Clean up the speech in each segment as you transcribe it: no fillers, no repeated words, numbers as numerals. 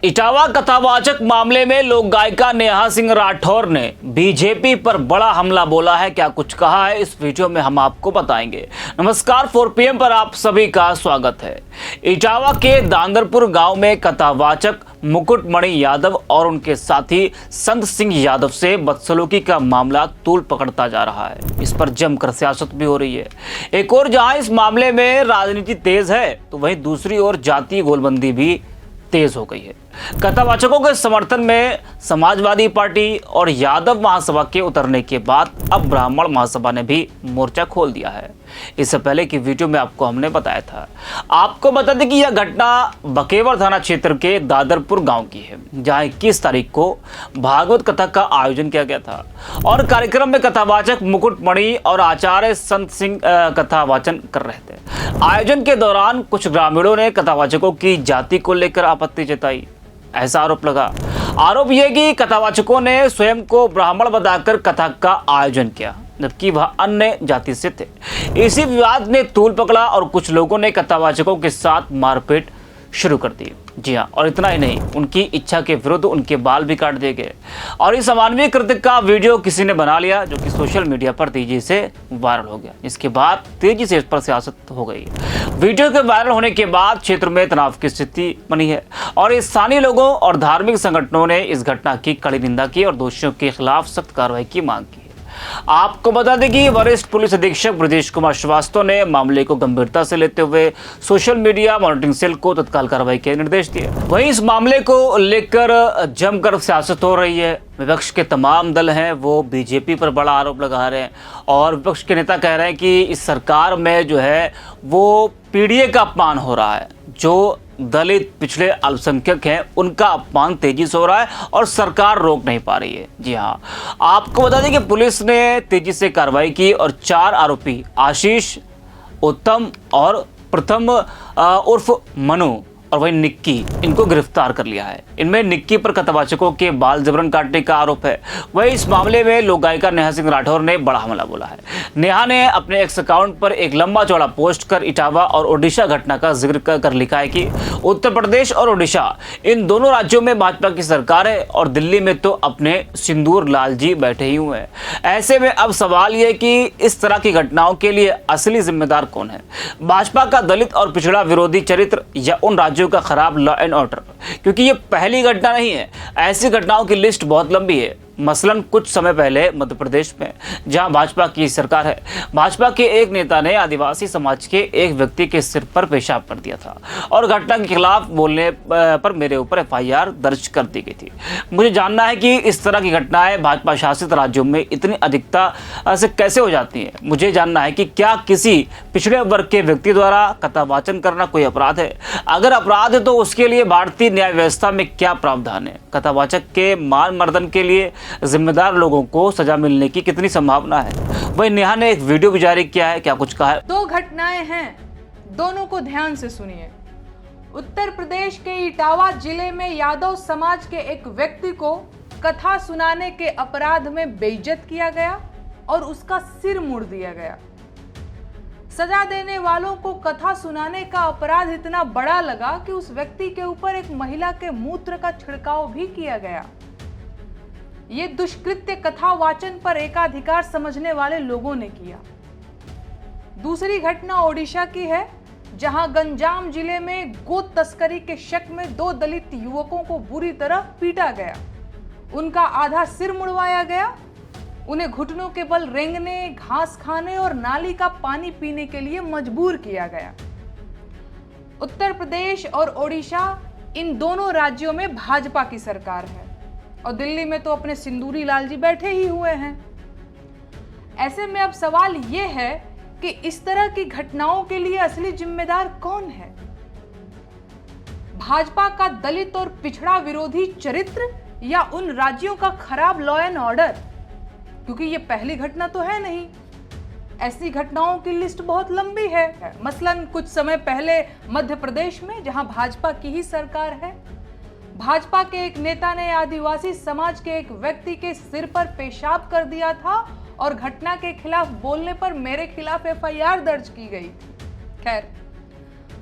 इटावा कथावाचक मामले में लोक गायिका नेहा सिंह राठौर ने बीजेपी पर बड़ा हमला बोला है। क्या कुछ कहा है इस वीडियो में हम आपको बताएंगे। नमस्कार, 4 PM पर आप सभी का स्वागत है। इटावा के दांदरपुर गांव में कथावाचक मुकुटमणि यादव और उनके साथी संत सिंह यादव से बदसलूकी का मामला तूल पकड़ता जा रहा है। इस पर जमकर सियासत भी हो रही है। एक और जहां इस मामले में राजनीति तेज है, तो वहीं दूसरी ओर जातीय गोलबंदी भी तेज हो गई है। कथावाचकों के समर्थन में समाजवादी पार्टी और यादव महासभा के उतरने के बाद अब ब्राह्मण महासभा ने भी मोर्चा खोल दिया है। इससे पहले की वीडियो में आपको हमने बताया था। आपको बता दें कि यह घटना बकेवर थाना क्षेत्र के दादरपुर गांव की है, जहां 21 तारीख को भागवत कथा का आयोजन किया गया था और कार्यक्रम में कथावाचक मुकुटमणि और आचार्य संत सिंह कथा वाचन कर रहे थे। आयोजन के दौरान कुछ ग्रामीणों ने कथावाचकों की जाति को लेकर आपत्ति जताई। ऐसा आरोप लगा। आरोप यह कि कथावाचकों ने स्वयं को ब्राह्मण बताकर कथा का आयोजन किया, जबकि वह अन्य जाति से थे। इसी विवाद ने तूल पकड़ा और कुछ लोगों ने कथावाचकों के साथ मारपीट शुरू कर दी। जी हाँ, और इतना ही नहीं, उनकी इच्छा के विरुद्ध उनके बाल भी काट दिए गए और इस अमानवीय कृत्य का वीडियो किसी ने बना लिया, जो कि सोशल मीडिया पर तेजी से वायरल हो गया। इसके बाद तेजी से इस पर सियासत हो गई। वीडियो के वायरल होने के बाद क्षेत्र में तनाव की स्थिति बनी है और स्थानीय लोगों और धार्मिक संगठनों ने इस घटना की कड़ी निंदा की और दोषियों के खिलाफ सख्त कार्रवाई की मांग की। आपको बता दें कि वरिष्ठ पुलिस अधीक्षक ब्रजेश कुमार श्रीवास्तव ने मामले को गंभीरता से लेते हुए सोशल मीडिया मॉनिटरिंग सेल को तत्काल कार्रवाई के निर्देश दिए। वहीं इस मामले को लेकर जमकर सियासत हो रही है। विपक्ष के तमाम दल हैं वो बीजेपी पर बड़ा आरोप लगा रहे हैं और विपक्ष के नेता कह रहे हैं कि इस सरकार में जो है वो पीडीए का अपमान हो रहा है। जो दलित पिछड़े अल्पसंख्यक हैं उनका अपमान तेजी से हो रहा है और सरकार रोक नहीं पा रही है। जी हाँ, आपको बता दें कि पुलिस ने तेजी से कार्रवाई की और 4 आरोपी आशीष, उत्तम और प्रथम उर्फ मनु और वही निक्की, इनको गिरफ्तार कर लिया है। इनमें निक्की पर कथावाचकों के बाल जबरन काटने का आरोप है। वही इस मामले में लोक गायिका नेहा सिंह राठौर ने बड़ा हमला बोला है। नेहा ने अपने एक्स अकाउंट पर एक लंबा चौड़ा पोस्ट कर इटावा और ओडिशा घटना का जिक्र कर लिखा है कि उत्तर प्रदेश और ओडिशा, इन दोनों राज्यों में भाजपा की सरकार है और दिल्ली में तो अपने सिंदूर लाल जी बैठे ही हुए हैं। ऐसे में अब सवाल यह कि इस तरह की घटनाओं के लिए असली जिम्मेदार कौन है? भाजपा का दलित और पिछड़ा विरोधी चरित्र या उन राज्यों का खराब लॉ एंड ऑर्डर? क्योंकि ये पहली घटना नहीं है, ऐसी घटनाओं की लिस्ट बहुत लंबी है। मसलन कुछ समय पहले मध्य प्रदेश में, जहां भाजपा की सरकार है, भाजपा के एक नेता ने आदिवासी समाज के एक व्यक्ति के सिर पर पेशाब कर दिया था और घटना के खिलाफ बोलने पर मेरे ऊपर FIR दर्ज कर दी गई थी। मुझे जानना है कि इस तरह की घटनाएं भाजपा शासित राज्यों में इतनी अधिकता से कैसे हो जाती हैं। मुझे जानना है कि क्या किसी पिछड़े वर्ग के व्यक्ति द्वारा कथावाचन करना कोई अपराध है? अगर अपराध है तो उसके लिए भारतीय न्याय व्यवस्था में क्या प्रावधान है? कथावाचक के मान मर्दन के लिए जिम्मेदार लोगों को सजा मिलने की कितनी संभावना है? वही नेहा ने एक वीडियो भी जारी किया है। क्या कुछ कहा है? 2 घटनाएं हैं, दोनों को ध्यान से सुनिए। उत्तर प्रदेश के इटावा जिले में यादव समाज के एक व्यक्ति को कथा सुनाने के अपराध में बेइज्जत किया गया और उसका सिर मुड़ दिया गया। सजा देने वालों को कथा सुनाने का अपराध इतना बड़ा लगा कि उस व्यक्ति के ऊपर एक महिला के मूत्र का छिड़काव भी किया गया। ये दुष्कृत्य कथा वाचन पर एकाधिकार समझने वाले लोगों ने किया। दूसरी घटना ओडिशा की है, जहां गंजाम जिले में गो तस्करी के शक में 2 दलित युवकों को बुरी तरह पीटा गया। उनका आधा सिर मुड़वाया गया, उन्हें घुटनों के बल रेंगने, घास खाने और नाली का पानी पीने के लिए मजबूर किया गया। उत्तर प्रदेश और ओडिशा, इन दोनों राज्यों में भाजपा की सरकार है और दिल्ली में तो अपने सिंदूरी लाल जी बैठे ही हुए हैं। ऐसे में अब सवाल यह है कि इस तरह की घटनाओं के लिए असली जिम्मेदार कौन है? भाजपा का दलित और पिछड़ा विरोधी चरित्र या उन राज्यों का खराब लॉ एंड ऑर्डर? क्योंकि ये पहली घटना तो है नहीं, ऐसी घटनाओं की लिस्ट बहुत लंबी है। मसलन कुछ समय पहले मध्य प्रदेश में, जहां भाजपा की ही सरकार है, भाजपा के एक नेता ने आदिवासी समाज के एक व्यक्ति के सिर पर पेशाब कर दिया था और घटना के खिलाफ बोलने पर मेरे खिलाफ FIR दर्ज की गई थी। खैर,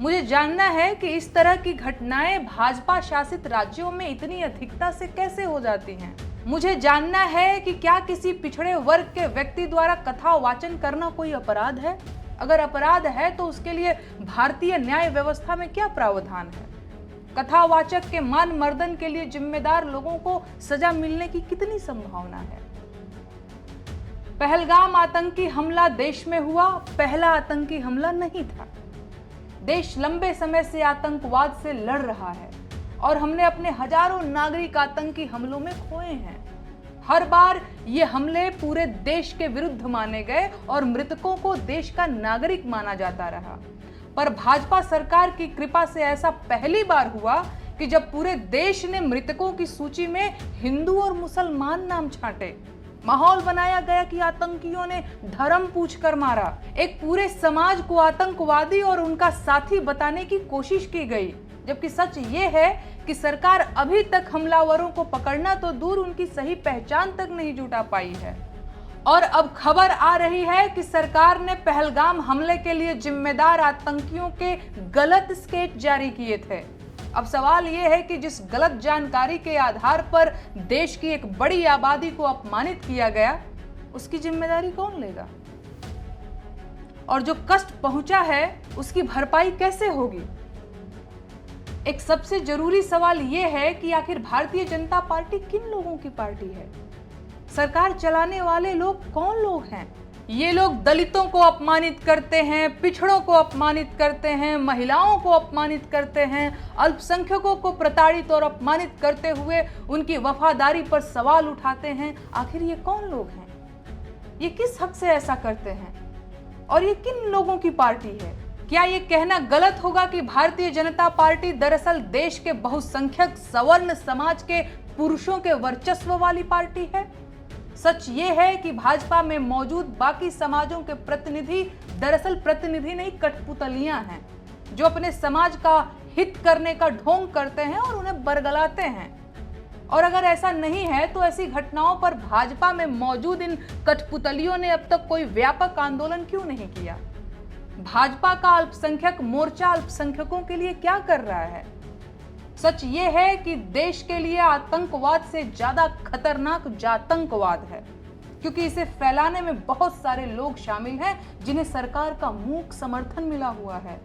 मुझे जानना है कि इस तरह की घटनाएं भाजपा शासित राज्यों में इतनी अधिकता से कैसे हो जाती हैं। मुझे जानना है कि क्या किसी पिछड़े वर्ग के व्यक्ति द्वारा कथा वाचन करना कोई अपराध है? अगर अपराध है तो उसके लिए भारतीय न्याय व्यवस्था में क्या प्रावधान है? कथावाचक के मान मर्दन के लिए जिम्मेदार लोगों को सजा मिलने की कितनी संभावना है? पहलगाम आतंकी हमला देश में हुआ पहला आतंकी हमला नहीं था। देश लंबे समय से आतंकवाद से लड़ रहा है और हमने अपने हजारों नागरिक आतंकी हमलों में खोए हैं। हर बार ये हमले पूरे देश के विरुद्ध माने गए और मृतकों को देश का नागरिक माना जाता रहा। पर भाजपा सरकार की कृपा से ऐसा पहली बार हुआ कि जब पूरे देश ने मृतकों की सूची में हिंदू और मुसलमान नाम छांटे, माहौल बनाया गया कि आतंकियों ने धर्म पूछकर मारा। एक पूरे समाज को आतंकवादी और उनका साथी बताने की कोशिश की गई, जबकि सच ये है कि सरकार अभी तक हमलावरों को पकड़ना तो दूर उनकी सही पहचान तक नहीं जुटा पाई है। और अब खबर आ रही है कि सरकार ने पहलगाम हमले के लिए जिम्मेदार आतंकियों के गलत स्केच जारी किए थे। अब सवाल यह है कि जिस गलत जानकारी के आधार पर देश की एक बड़ी आबादी को अपमानित किया गया, उसकी जिम्मेदारी कौन लेगा? और जो कष्ट पहुंचा है उसकी भरपाई कैसे होगी? एक सबसे जरूरी सवाल यह है कि आखिर भारतीय जनता पार्टी किन लोगों की पार्टी है? सरकार चलाने वाले लोग कौन लोग हैं? ये लोग दलितों को अपमानित करते हैं, पिछड़ों को अपमानित करते हैं, महिलाओं को अपमानित करते हैं, अल्पसंख्यकों को प्रताड़ित और अपमानित करते हुए उनकी वफादारी पर सवाल उठाते हैं। आखिर ये कौन लोग हैं? ये किस हक से ऐसा करते हैं? और ये किन लोगों की पार्टी है? क्या ये कहना गलत होगा कि भारतीय जनता पार्टी दरअसल देश के बहुसंख्यक सवर्ण समाज के पुरुषों के वर्चस्व वाली पार्टी है? सच ये है कि भाजपा में मौजूद बाकी समाजों के प्रतिनिधि दरअसल प्रतिनिधि नहीं, कठपुतलियां हैं, जो अपने समाज का हित करने का ढोंग करते हैं और उन्हें बरगलाते हैं। और अगर ऐसा नहीं है तो ऐसी घटनाओं पर भाजपा में मौजूद इन कठपुतलियों ने अब तक कोई व्यापक आंदोलन क्यों नहीं किया? भाजपा का अल्पसंख्यक मोर्चा अल्पसंख्यकों के लिए क्या कर रहा है? सच ये है कि देश के लिए आतंकवाद से ज्यादा खतरनाक जातंकवाद है, क्योंकि इसे फैलाने में बहुत सारे लोग शामिल हैं जिन्हें सरकार का मूक समर्थन मिला हुआ है।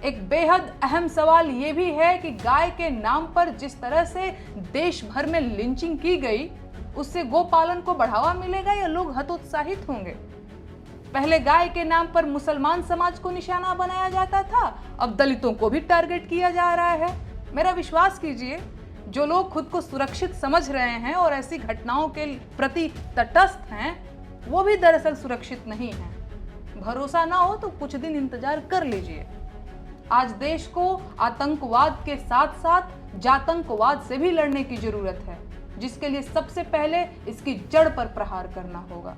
एक बेहद अहम सवाल ये भी है कि गाय के नाम पर जिस तरह से देश भर में लिंचिंग की गई, उससे गोपालन को बढ़ावा मिलेगा या लोग हतोत्साहित होंगे? पहले गाय के नाम पर मुसलमान समाज को निशाना बनाया जाता था, अब दलितों को भी टारगेट किया जा रहा है। मेरा विश्वास कीजिए, जो लोग खुद को सुरक्षित समझ रहे हैं और ऐसी घटनाओं के प्रति तटस्थ हैं, वो भी दरअसल सुरक्षित नहीं हैं। भरोसा ना हो तो कुछ दिन इंतजार कर लीजिए। आज देश को आतंकवाद के साथ साथ जातंकवाद से भी लड़ने की जरूरत है, जिसके लिए सबसे पहले इसकी जड़ पर प्रहार करना होगा।